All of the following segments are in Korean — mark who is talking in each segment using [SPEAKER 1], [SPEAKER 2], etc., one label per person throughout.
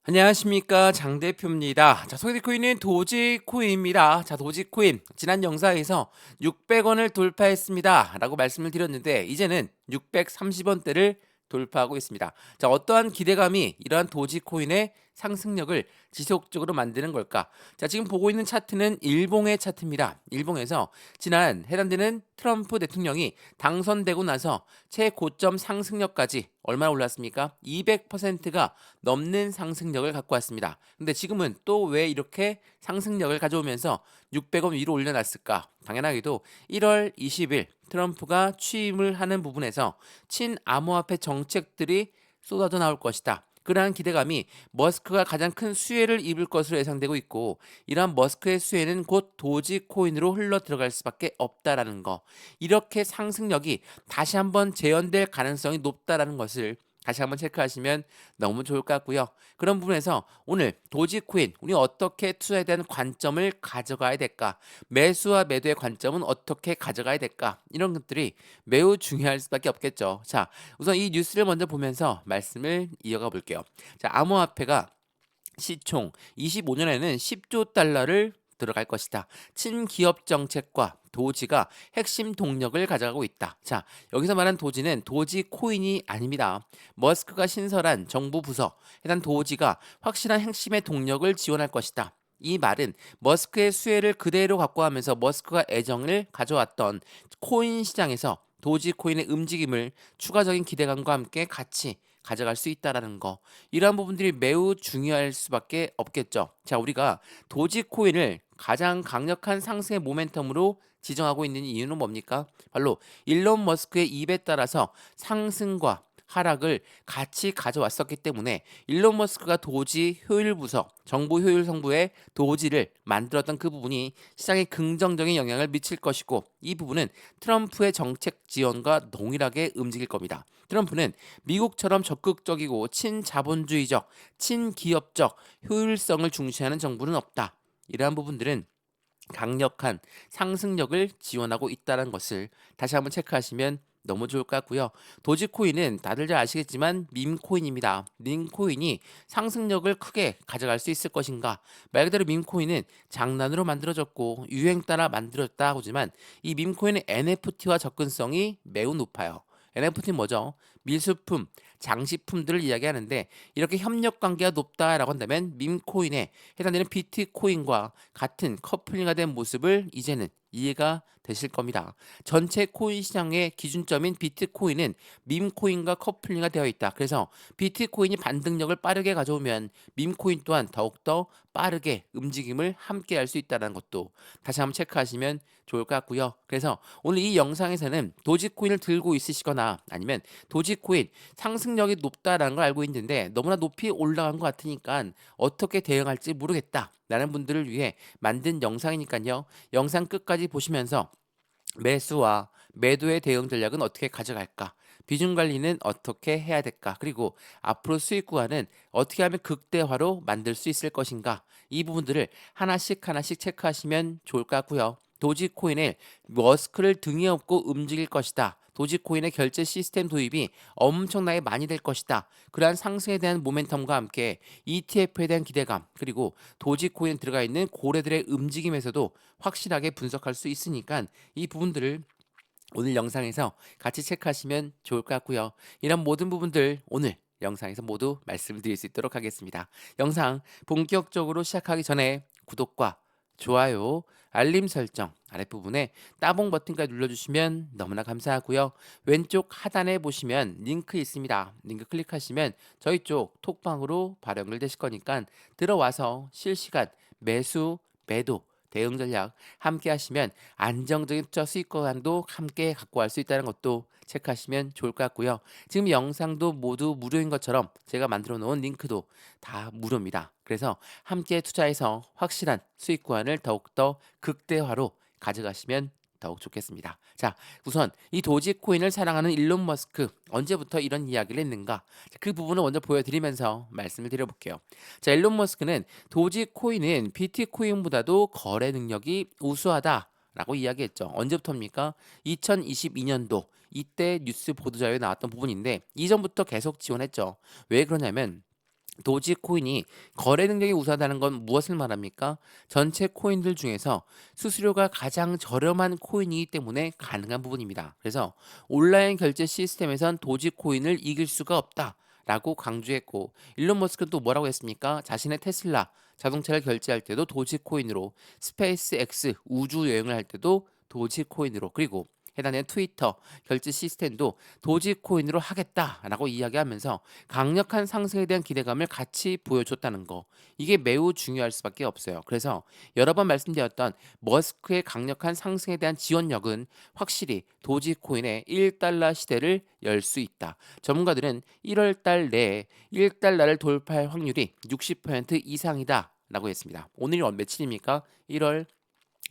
[SPEAKER 1] 안녕하십니까 장 대표입니다. 소개드코인은 도지코인입니다. 도지코인 지난 영상에서 600원을 돌파했습니다 라고 말씀을 드렸는데 이제는 630원대를 돌파하고 있습니다. 어떠한 기대감이 이러한 도지코인의 상승력을 지속적으로 만드는 걸까? 지금 보고 있는 차트는 일봉의 차트입니다. 일봉에서 지난 해당되는 트럼프 대통령이 당선되고 나서 최고점 상승력까지 얼마나 올랐습니까? 200%가 넘는 상승력을 갖고 왔습니다. 근데 지금은 또 왜 이렇게 상승력을 가져오면서 600원 위로 올려놨을까? 당연하게도 1월 20일 트럼프가 취임을 하는 부분에서 친암호화폐 정책들이 쏟아져 나올 것이다. 그러한 기대감이 머스크가 가장 큰 수혜를 입을 것으로 예상되고 있고 이러한 머스크의 수혜는 곧 도지코인으로 흘러 들어갈 수밖에 없다라는 거. 이렇게 상승력이 다시 한번 재현될 가능성이 높다라는 것을 다시 한번 체크하시면 너무 좋을 것 같고요. 그런 부분에서 오늘 도지코인 우리 어떻게 투자에 대한 관점을 가져가야 될까? 매수와 매도의 관점은 어떻게 가져가야 될까? 이런 것들이 매우 중요할 수밖에 없겠죠. 우선 이 뉴스를 먼저 보면서 말씀을 이어가 볼게요. 암호화폐가 시총 25년에는 10조 달러를 들어갈 것이다. 친기업 정책과 도지가 핵심 동력을 가져가고 있다. 여기서 말한 도지는 도지코인이 아닙니다. 머스크가 신설한 정부 부서, 해당 도지가 확실한 핵심의 동력을 지원할 것이다. 이 말은 머스크의 수혜를 그대로 갖고 가면서 머스크가 애정을 가져왔던 코인 시장에서 도지코인의 움직임을 추가적인 기대감과 함께 같이 가져갈 수 있다라는 거. 이러한 부분들이 매우 중요할 수밖에 없겠죠. 우리가 도지코인을 가장 강력한 상승의 모멘텀으로 지정하고 있는 이유는 뭡니까? 바로 일론 머스크의 입에 따라서 상승과 하락을 같이 가져왔었기 때문에 일론 머스크가 도지 효율 부서, 정보 효율 성부의 도지를 만들었던 그 부분이 시장에 긍정적인 영향을 미칠 것이고 이 부분은 트럼프의 정책 지원과 동일하게 움직일 겁니다. 트럼프는 미국처럼 적극적이고 친자본주의적, 친기업적 효율성을 중시하는 정부는 없다. 이러한 부분들은 강력한 상승력을 지원하고 있다는 것을 다시 한번 체크하시면 너무 좋을 것 같고요. 도지코인은 다들 잘 아시겠지만 밈코인입니다. 밈코인이 상승력을 크게 가져갈 수 있을 것인가? 말 그대로 밈코인은 장난으로 만들어졌고 유행 따라 만들었다 하지만 이 밈코인의 NFT와 접근성이 매우 높아요. NFT는 뭐죠? 미술품, 장식품들을 이야기하는데 이렇게 협력 관계가 높다라고 한다면 밈코인에 해당되는 비트코인과 같은 커플링화 된 모습을 이제는 이해가 되실 겁니다. 전체 코인 시장의 기준점인 비트코인은 밈코인과 커플링화 되어 있다. 그래서 비트코인이 반등력을 빠르게 가져오면 밈코인 또한 더욱더 빠르게 움직임을 함께 할 수 있다는 것도 다시 한번 체크하시면 좋을 것 같고요. 그래서 오늘 이 영상에서는 도지코인을 들고 있으시거나 아니면 도지코인 상승력이 높다라는 걸 알고 있는데 너무나 높이 올라간 것 같으니까 어떻게 대응할지 모르겠다 라는 분들을 위해 만든 영상이니까요. 영상 끝까지 보시면서 매수와 매도의 대응 전략은 어떻게 가져갈까? 비중 관리는 어떻게 해야 될까? 그리고 앞으로 수익 구간은 어떻게 하면 극대화로 만들 수 있을 것인가? 이 부분들을 하나씩 하나씩 체크하시면 좋을 것 같고요. 도지코인을 머스크를 등에 업고 움직일 것이다. 도지코인의 결제 시스템 도입이 엄청나게 많이 될 것이다. 그러한 상승에 대한 모멘텀과 함께 ETF에 대한 기대감 그리고 도지코인에 들어가 있는 고래들의 움직임에서도 확실하게 분석할 수 있으니까 이 부분들을 오늘 영상에서 같이 체크하시면 좋을 것 같고요. 이런 모든 부분들 오늘 영상에서 모두 말씀드릴 수 있도록 하겠습니다. 영상 본격적으로 시작하기 전에 구독과 좋아요, 알림 설정 아랫부분에 따봉 버튼까지 눌러주시면 너무나 감사하고요. 왼쪽 하단에 보시면 링크 있습니다. 링크 클릭하시면 저희 쪽 톡방으로 바로 연결되실 거니까 들어와서 실시간 매수, 매도 대응 전략 함께 하시면 안정적인 투자 수익권도 함께 갖고 갈 수 있다는 것도 체크하시면 좋을 것 같고요. 지금 영상도 모두 무료인 것처럼 제가 만들어 놓은 링크도 다 무료입니다. 그래서 함께 투자해서 확실한 수익권을 더욱더 극대화로 가져가시면 더욱 좋겠습니다. 우선 이 도지코인을 사랑하는 일론 머스크 언제부터 이런 이야기를 했는가? 그 부분을 먼저 보여드리면서 말씀을 드려볼게요. 일론 머스크는 도지코인은 비트코인보다도 거래 능력이 우수하다라고 이야기했죠. 언제부터입니까? 2022년도 이때 뉴스 보도자료에 나왔던 부분인데 이전부터 계속 지원했죠. 왜 그러냐면 도지코인이 거래 능력이 우수하다는 건 무엇을 말합니까? 전체 코인들 중에서 수수료가 가장 저렴한 코인이기 때문에 가능한 부분입니다. 그래서 온라인 결제 시스템에선 도지코인을 이길 수가 없다. 라고 강조했고, 일론 머스크는 또 뭐라고 했습니까? 자신의 테슬라 자동차를 결제할 때도 도지코인으로, 스페이스 X 우주 여행을 할 때도 도지코인으로, 그리고 해당되는 트위터 결제 시스템도 도지코인으로 하겠다라고 이야기하면서 강력한 상승에 대한 기대감을 같이 보여줬다는 거. 이게 매우 중요할 수밖에 없어요. 그래서 여러 번 말씀드렸던 머스크의 강력한 상승에 대한 지원력은 확실히 도지코인의 1달러 시대를 열 수 있다. 전문가들은 1월 달 내에 1달러를 돌파할 확률이 60% 이상이다. 라고 했습니다. 오늘이 며칠입니까? 1월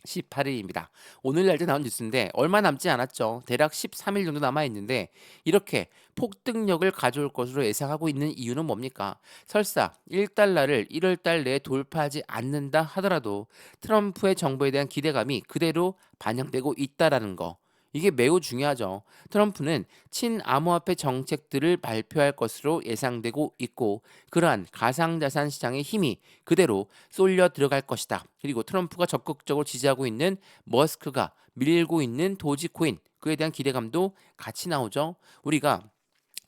[SPEAKER 1] 18일입니다. 오늘 날짜 나온 뉴스인데 얼마 남지 않았죠. 대략 13일 정도 남아 있는데 이렇게 폭등력을 가져올 것으로 예상하고 있는 이유는 뭡니까? 설사 1달러를 1월 달 내에 돌파하지 않는다 하더라도 트럼프의 정부에 대한 기대감이 그대로 반영되고 있다라는 거. 이게 매우 중요하죠. 트럼프는 친암호화폐 정책들을 발표할 것으로 예상되고 있고 그러한 가상자산 시장의 힘이 그대로 쏠려 들어갈 것이다. 그리고 트럼프가 적극적으로 지지하고 있는 머스크가 밀고 있는 도지코인 그에 대한 기대감도 같이 나오죠. 우리가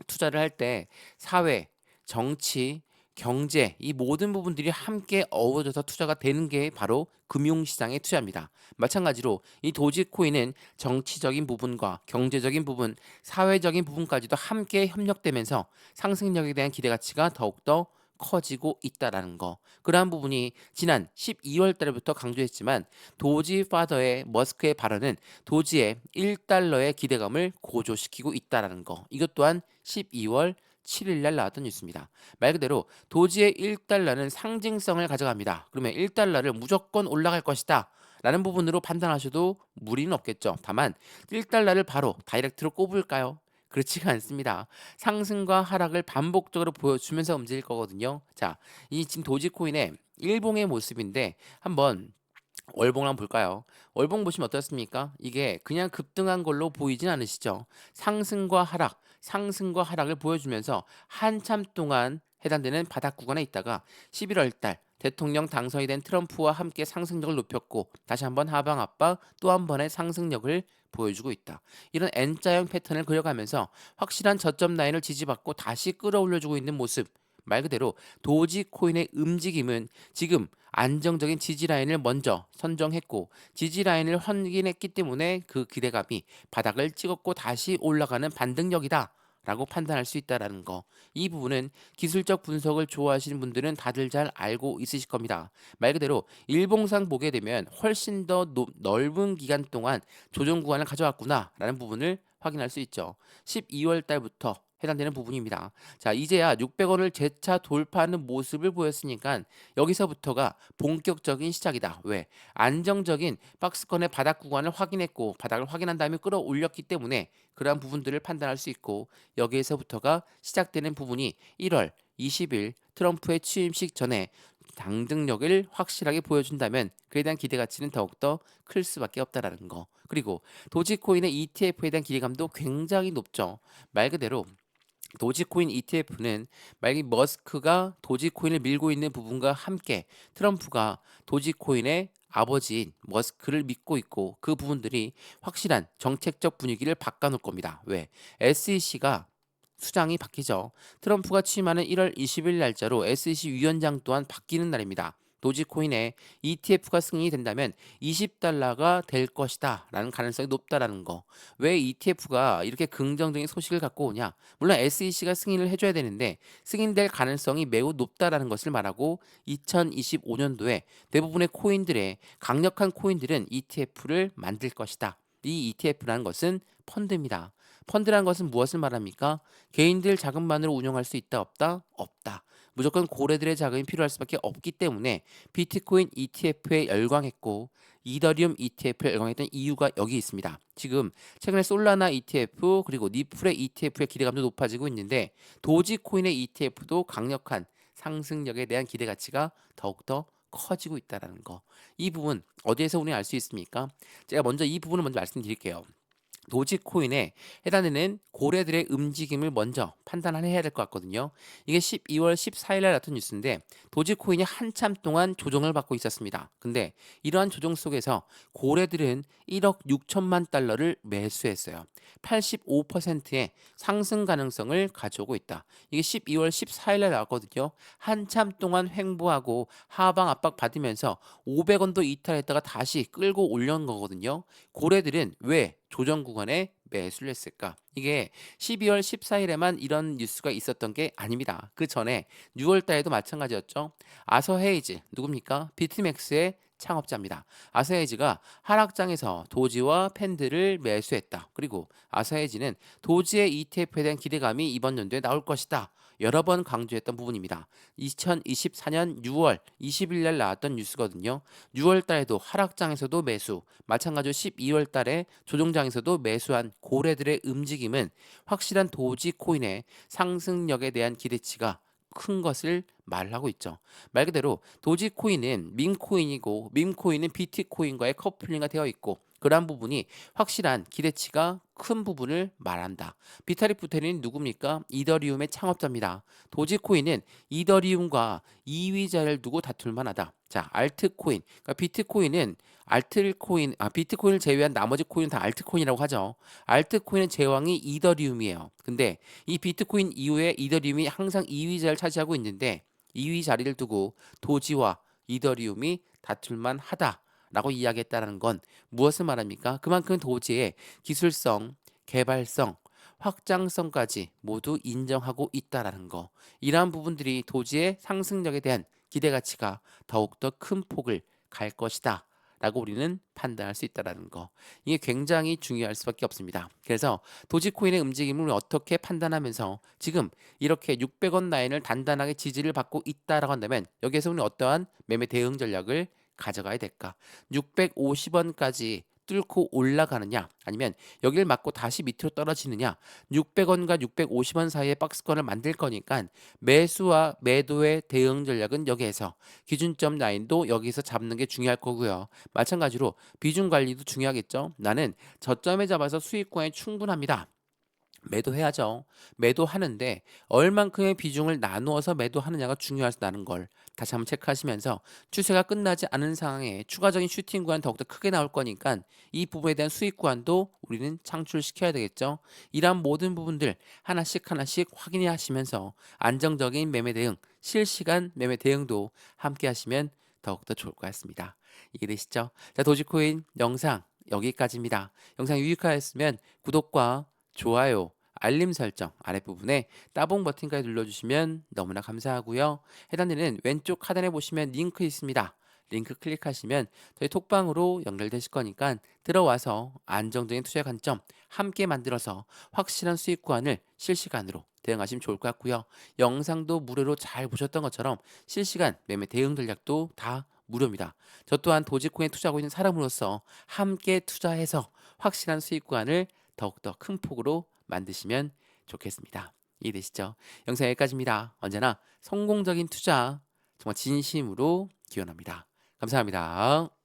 [SPEAKER 1] 투자를 할 때 사회, 정치, 경제 이 모든 부분들이 함께 어우러져서 투자가 되는 게 바로 금융시장의 투자입니다. 마찬가지로 이 도지코인은 정치적인 부분과 경제적인 부분, 사회적인 부분까지도 함께 협력되면서 상승력에 대한 기대 가치가 더욱더 커지고 있다라는 거. 그러한 부분이 지난 12월 달부터 강조했지만 도지 파더의 머스크의 발언은 도지의 1달러의 기대감을 고조시키고 있다라는 거. 이것 또한 12월 7일 날 나왔던 뉴스입니다. 말 그대로 도지의 1달러는 상징성을 가져갑니다. 그러면 1달러를 무조건 올라갈 것이다. 라는 부분으로 판단하셔도 무리는 없겠죠. 다만 1달러를 바로 다이렉트로 꼽을까요? 그렇지가 않습니다. 상승과 하락을 반복적으로 보여주면서 움직일 거거든요. 자, 이 지금 도지코인의 일봉의 모습인데 한번 월봉을 한번 볼까요? 월봉 보시면 어떻습니까? 이게 그냥 급등한 걸로 보이진 않으시죠? 상승과 하락을 보여주면서 한참 동안 해당되는 바닥 구간에 있다가 11월 달 대통령 당선이 된 트럼프와 함께 상승력을 높였고 다시 한번 하방 압박 또 한 번의 상승력을 보여주고 있다. 이런 N자형 패턴을 그려가면서 확실한 저점 라인을 지지받고 다시 끌어올려주고 있는 모습. 말 그대로 도지코인의 움직임은 지금 안정적인 지지 라인을 먼저 선정했고 지지 라인을 확인했기 때문에 그 기대감이 바닥을 찍었고 다시 올라가는 반등력이다. 라고 판단할 수 있다라는 거. 이 부분은 기술적 분석을 좋아하시는 분들은 다들 잘 알고 있으실 겁니다. 말 그대로 일봉상 보게 되면 훨씬 더 넓은 기간 동안 조정 구간을 가져왔구나라는 부분을 확인할 수 있죠. 12월 달부터 해당되는 부분입니다. 자, 이제야 600원을 재차 돌파하는 모습을 보였으니까 여기서부터가 본격적인 시작이다. 왜? 안정적인 박스권의 바닥 구간을 확인했고 바닥을 확인한 다음에 끌어올렸기 때문에 그러한 부분들을 판단할 수 있고 여기에서부터가 시작되는 부분이 1월 20일 트럼프의 취임식 전에 당등력을 확실하게 보여준다면 그에 대한 기대 가치는 더욱더 클 수밖에 없다라는 거. 그리고 도지코인의 ETF에 대한 기대감도 굉장히 높죠. 말 그대로 도지코인 ETF는 만약에 머스크가 도지코인을 밀고 있는 부분과 함께 트럼프가 도지코인의 아버지인 머스크를 믿고 있고 그 부분들이 확실한 정책적 분위기를 바꿔놓을 겁니다. 왜? SEC가 수장이 바뀌죠. 트럼프가 취임하는 1월 20일 날짜로 SEC 위원장 또한 바뀌는 날입니다. 도지코인에 ETF가 승인이 된다면 20달러가 될 것이다 라는 가능성이 높다라는 거. 왜 ETF가 이렇게 긍정적인 소식을 갖고 오냐? 물론 SEC가 승인을 해줘야 되는데 승인될 가능성이 매우 높다라는 것을 말하고 2025년도에 대부분의 코인들의 강력한 코인들은 ETF를 만들 것이다. 이 ETF라는 것은 펀드입니다. 펀드라는 것은 무엇을 말합니까? 개인들 자금만으로 운영할 수 있다 없다? 없다. 무조건 고래들의 자금이 필요할 수밖에 없기 때문에 비트코인 ETF에 열광했고 이더리움 ETF에 열광했던 이유가 여기 있습니다. 지금 최근에 솔라나 ETF 그리고 니플의 ETF의 기대감도 높아지고 있는데 도지코인의 ETF도 강력한 상승력에 대한 기대 가치가 더욱더 커지고 있다는 거. 이 부분 어디에서 우리가 알 수 있습니까? 제가 먼저 이 부분을 먼저 말씀드릴게요. 도지코인에 해당되는 고래들의 움직임을 먼저 판단해야 될 것 같거든요. 이게 12월 14일 날 나왔던 뉴스인데 도지코인이 한참 동안 조정을 받고 있었습니다. 근데 이러한 조정 속에서 고래들은 1억 6천만 달러를 매수했어요. 85%의 상승 가능성을 가져오고 있다. 이게 12월 14일 날 나왔거든요. 한참 동안 횡보하고 하방 압박 받으면서 500원도 이탈했다가 다시 끌고 올려온 거거든요. 고래들은 왜 조정 구간에 매수를 했을까? 이게 12월 14일에만 이런 뉴스가 있었던 게 아닙니다. 그 전에 6월 달에도 마찬가지였죠. 아서헤이즈 누굽니까? 비트맥스의 창업자입니다. 아서헤이즈가 하락장에서 도지와 팬들을 매수했다. 그리고 아서헤이즈는 도지의 ETF에 대한 기대감이 이번 연도에 나올 것이다. 여러 번 강조했던 부분입니다. 2024년 6월 20일 날 나왔던 뉴스거든요. 6월 달에도 하락장에서도 매수, 마찬가지로 12월 달에 조종장에서도 매수한 고래들의 움직임은 확실한 도지코인의 상승력에 대한 기대치가 큰 것을 말하고 있죠. 말 그대로 도지코인은 밈코인이고 밈코인은 비트코인과의 커플링가 되어 있고 그러한 부분이 확실한 기대치가 큰 부분을 말한다. 비타릭 부테린이 누굽니까? 이더리움의 창업자입니다. 도지코인은 이더리움과 2위자를 두고 다툴 만하다. 자, 알트코인. 그러니까 비트코인은 비트코인을 제외한 나머지 코인은 다 알트코인이라고 하죠. 알트코인의 제왕이 이더리움이에요. 근데 이 비트코인 이후에 이더리움이 항상 2위자를 차지하고 있는데 2위 자리를 두고 도지와 이더리움이 다툴만 하다라고 이야기했다는 건 무엇을 말합니까? 그만큼 도지의 기술성, 개발성, 확장성까지 모두 인정하고 있다라는 거. 이러한 부분들이 도지의 상승력에 대한 기대 가치가 더욱더 큰 폭을 갈 것이다. 라고 우리는 판단할 수 있다는 거. 이게 굉장히 중요할 수밖에 없습니다. 그래서 도지코인의 움직임을 어떻게 판단하면서 지금 이렇게 600원 라인을 단단하게 지지를 받고 있다라고 한다면 여기에서 우리는 어떠한 매매 대응 전략을 가져가야 될까? 650원까지 뚫고 올라가느냐 아니면 여기를 맞고 다시 밑으로 떨어지느냐 600원과 650원 사이의 박스권을 만들 거니까 매수와 매도의 대응 전략은 여기에서 기준점 라인도 여기서 잡는 게 중요할 거고요. 마찬가지로 비중 관리도 중요하겠죠. 나는 저점에 잡아서 수익권이 충분합니다. 매도해야죠. 매도하는데 얼만큼의 비중을 나누어서 매도하느냐가 중요하다는 걸 다시 한번 체크하시면서 추세가 끝나지 않은 상황에 추가적인 슈팅 구간 더욱더 크게 나올 거니까 이 부분에 대한 수익 구간도 우리는 창출시켜야 되겠죠. 이러한 모든 부분들 하나씩 하나씩 확인해 하시면서 안정적인 매매 대응, 실시간 매매 대응도 함께 하시면 더욱더 좋을 것 같습니다. 이해되시죠? 자, 도지코인 영상 여기까지입니다. 영상 유익하였으면 구독과 좋아요, 알림 설정 아랫부분에 따봉 버튼까지 눌러주시면 너무나 감사하고요. 해당되는 왼쪽 하단에 보시면 링크 있습니다. 링크 클릭하시면 저희 톡방으로 연결되실 거니까 들어와서 안정적인 투자 관점 함께 만들어서 확실한 수익 구간을 실시간으로 대응하시면 좋을 것 같고요. 영상도 무료로 잘 보셨던 것처럼 실시간 매매 대응 전략도 다 무료입니다. 저 또한 도지코인에 투자하고 있는 사람으로서 함께 투자해서 확실한 수익 구간을 더욱더 큰 폭으로 만드시면 좋겠습니다. 이해되시죠? 영상 여기까지입니다. 언제나 성공적인 투자 정말 진심으로 기원합니다. 감사합니다.